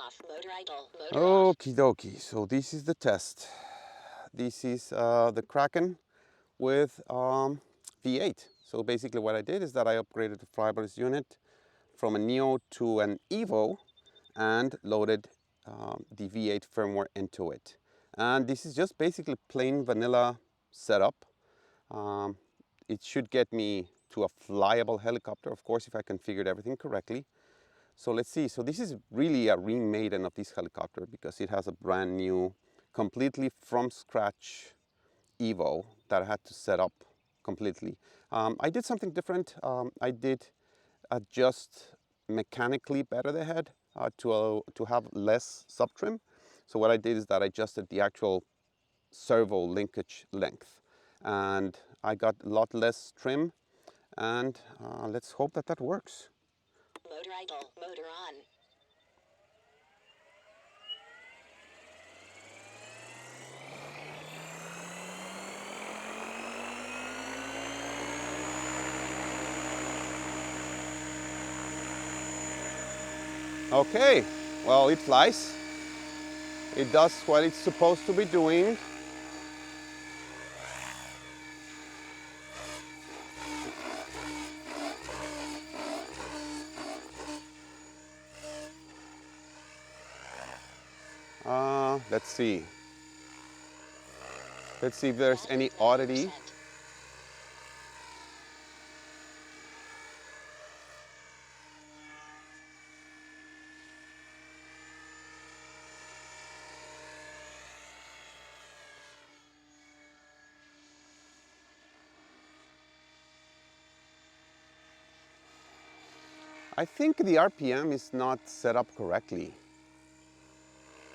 off. Motor idle. Motor off. Okie dokie, so this is the test. This is the Kraken with V8. So basically what I did is that I upgraded the Flybar's unit from a Neo to an Evo and loaded the V8 firmware into it. And this is just basically plain vanilla setup. It should get me to a flyable helicopter, of course, if I configured everything correctly. So let's see. So this is really a remaiden of this helicopter because it has a brand new, completely from scratch Evo that I had to set up completely. I did something different. I did adjust mechanically better the head to have less subtrim. So what I did is that I adjusted the actual servo linkage length, and I got a lot less trim, and let's hope that that works. Motor idle. Motor on. Okay, well, it flies. It does what it's supposed to be doing. Let's see. Let's see if there's any oddity. I think the RPM is not set up correctly.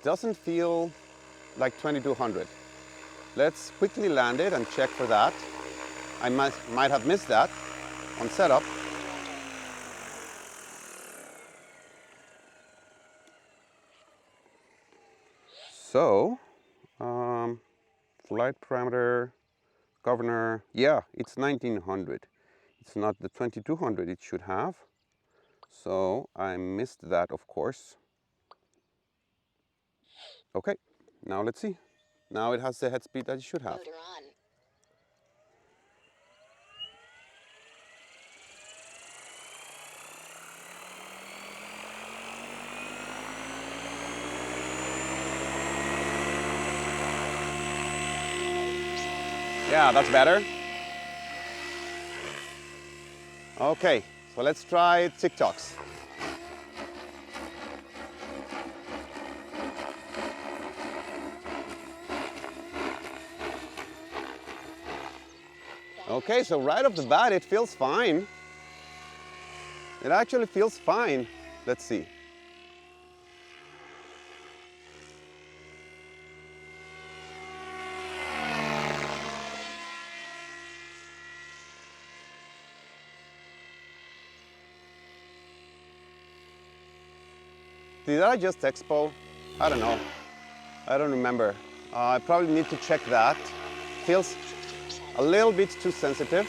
Doesn't feel like 2200. Let's quickly land it and check for that. I might have missed that on setup. So, flight parameter, governor, yeah, it's 1900. It's not the 2200 it should have. So I missed that, of course. Okay, now let's see. Now it has the head speed that it should have. Motor on. Yeah, that's better. Okay, so let's try TikToks. Okay, so right off the bat, it feels fine. It actually feels fine. Let's see. Did I just expo? I don't know. I don't remember. I probably need to check that. Feels a little bit too sensitive.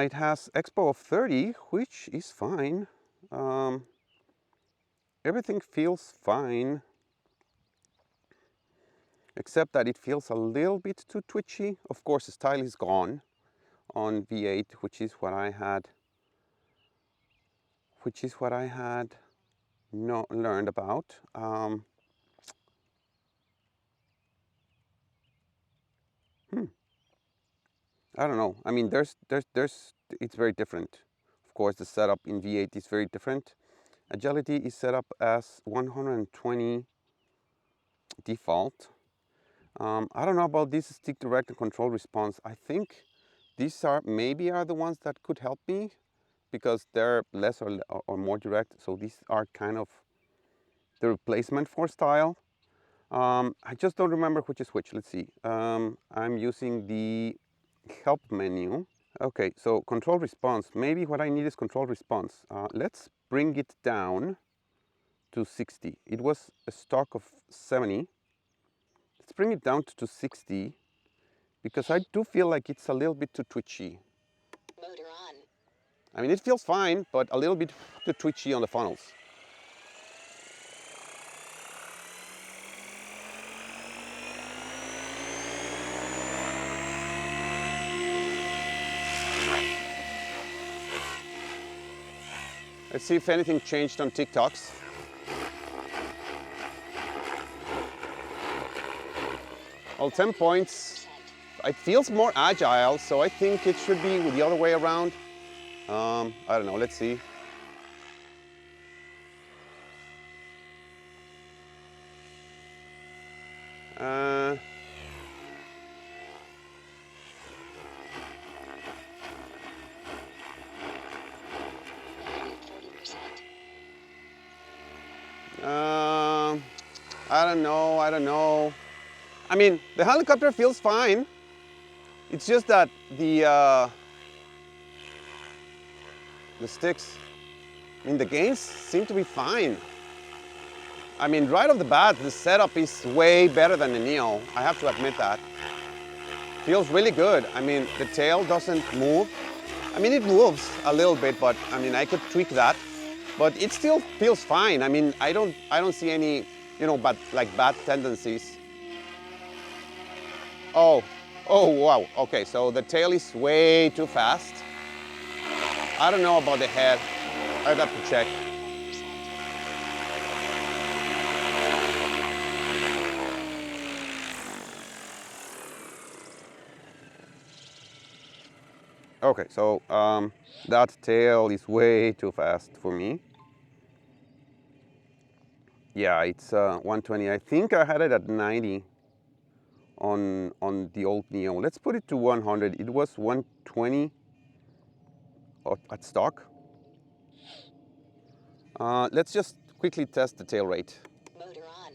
It has expo of 30, which is fine. Everything feels fine, except that it feels a little bit too twitchy. Of course, the style is gone on V8, which is what I had learned about. I don't know. I mean, it's very different. Of course, the setup in V8 is very different. Agility is set up as 120 default. I don't know about this stick direct and control response. I think these maybe are the ones that could help me because they're less or more direct. So these are kind of the replacement for style. I just don't remember which is which. Let's see. I'm using the help menu. Okay, so control response. Maybe what I need is control response. Let's bring it down to 60. It was a stock of 70. Let's bring it down to 60 because I do feel like it's a little bit too twitchy. Motor on. I mean, it feels fine, but a little bit too twitchy on the funnels. Let's see if anything changed on TikToks. Well, 10 points. It feels more agile, so I think it should be the other way around. I don't know, let's see. Uh, 40%. I don't know. I mean, the helicopter feels fine. It's just that the sticks, I mean, the gains seem to be fine. I mean, right off the bat, the setup is way better than the Neo. I have to admit that. Feels really good. I mean, the tail doesn't move. I mean, it moves a little bit, but I mean, I could tweak that. But it still feels fine. I mean, I don't see any, bad tendencies. Oh, wow. Okay, so the tail is way too fast. I don't know about the head. I'd have to check. Okay, so that tail is way too fast for me. Yeah, it's 120. I think I had it at 90 on the old Neo. Let's put it to 100. It was 120 at stock. Let's just quickly test the tail rate. Motor on.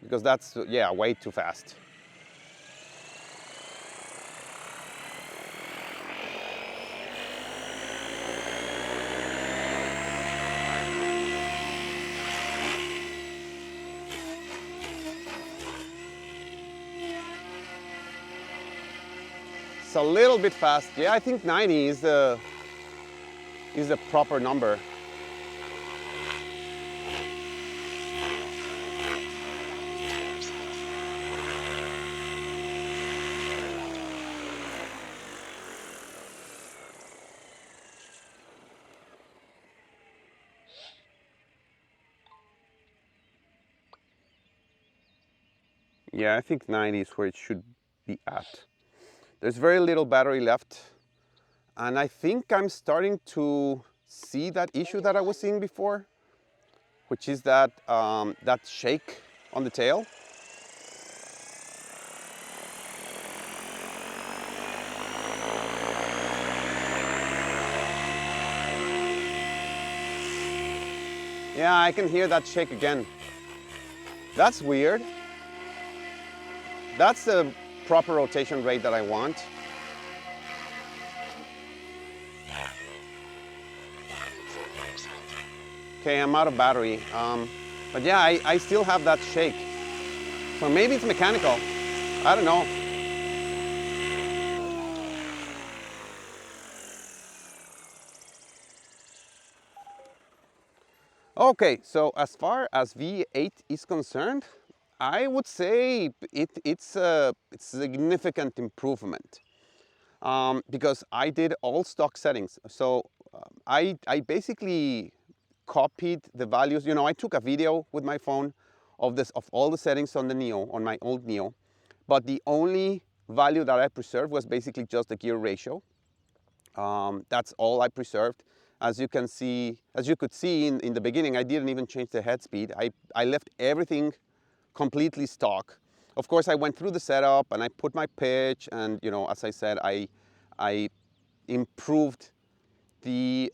Because that's, yeah, way too fast. It's a little bit fast. Yeah, I think 90 is the proper number. Yeah, I think 90 is where it should be at. There's very little battery left. And I think I'm starting to see that issue that I was seeing before, which is that, that shake on the tail. Yeah, I can hear that shake again. That's weird. That's the proper rotation rate that I want. Okay, I'm out of battery. But yeah, I still have that shake. So maybe it's mechanical. I don't know. Okay, so as far as V8 is concerned, I would say it's a significant improvement because I did all stock settings. So I basically copied the values. You know, I took a video with my phone of all the settings on the Neo, on my old Neo, but the only value that I preserved was basically just the gear ratio. That's all I preserved. As you could see in the beginning, I didn't even change the head speed. I left everything completely stock. Of course, I went through the setup and I put my pitch, and as I said, I improved the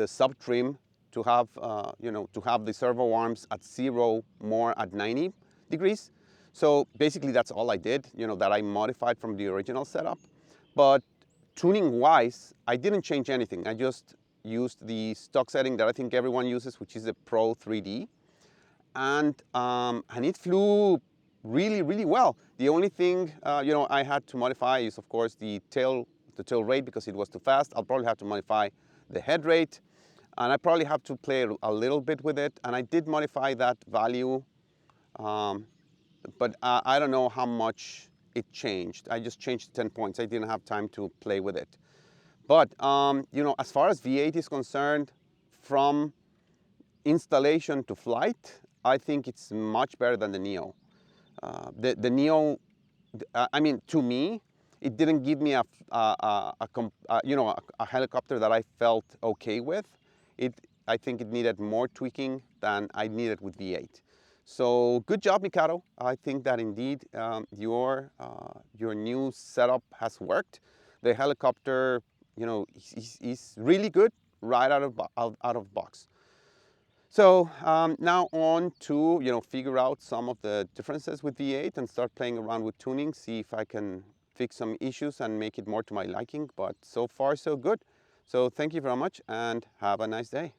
sub trim to have to have the servo arms at 0 more at 90 degrees. So basically that's all I did, that I modified from the original setup. But tuning wise, I didn't change anything. I just used the stock setting that I think everyone uses, which is the Pro 3D. And it flew really, really well. The only thing, I had to modify is, of course, the tail rate because it was too fast. I'll probably have to modify the head rate. And I probably have to play a little bit with it. And I did modify that value, but I don't know how much it changed. I just changed 10 points. I didn't have time to play with it. But, as far as V8 is concerned, from installation to flight, I think it's much better than the Neo. The Neo, I mean, to me, it didn't give me a helicopter that I felt okay with. I think it needed more tweaking than I needed with V8. So good job, Mikado. I think that indeed your new setup has worked. The helicopter, is really good right out of box. So now on to figure out some of the differences with V8 and start playing around with tuning, see if I can fix some issues and make it more to my liking. But so far so good. So thank you very much and have a nice day.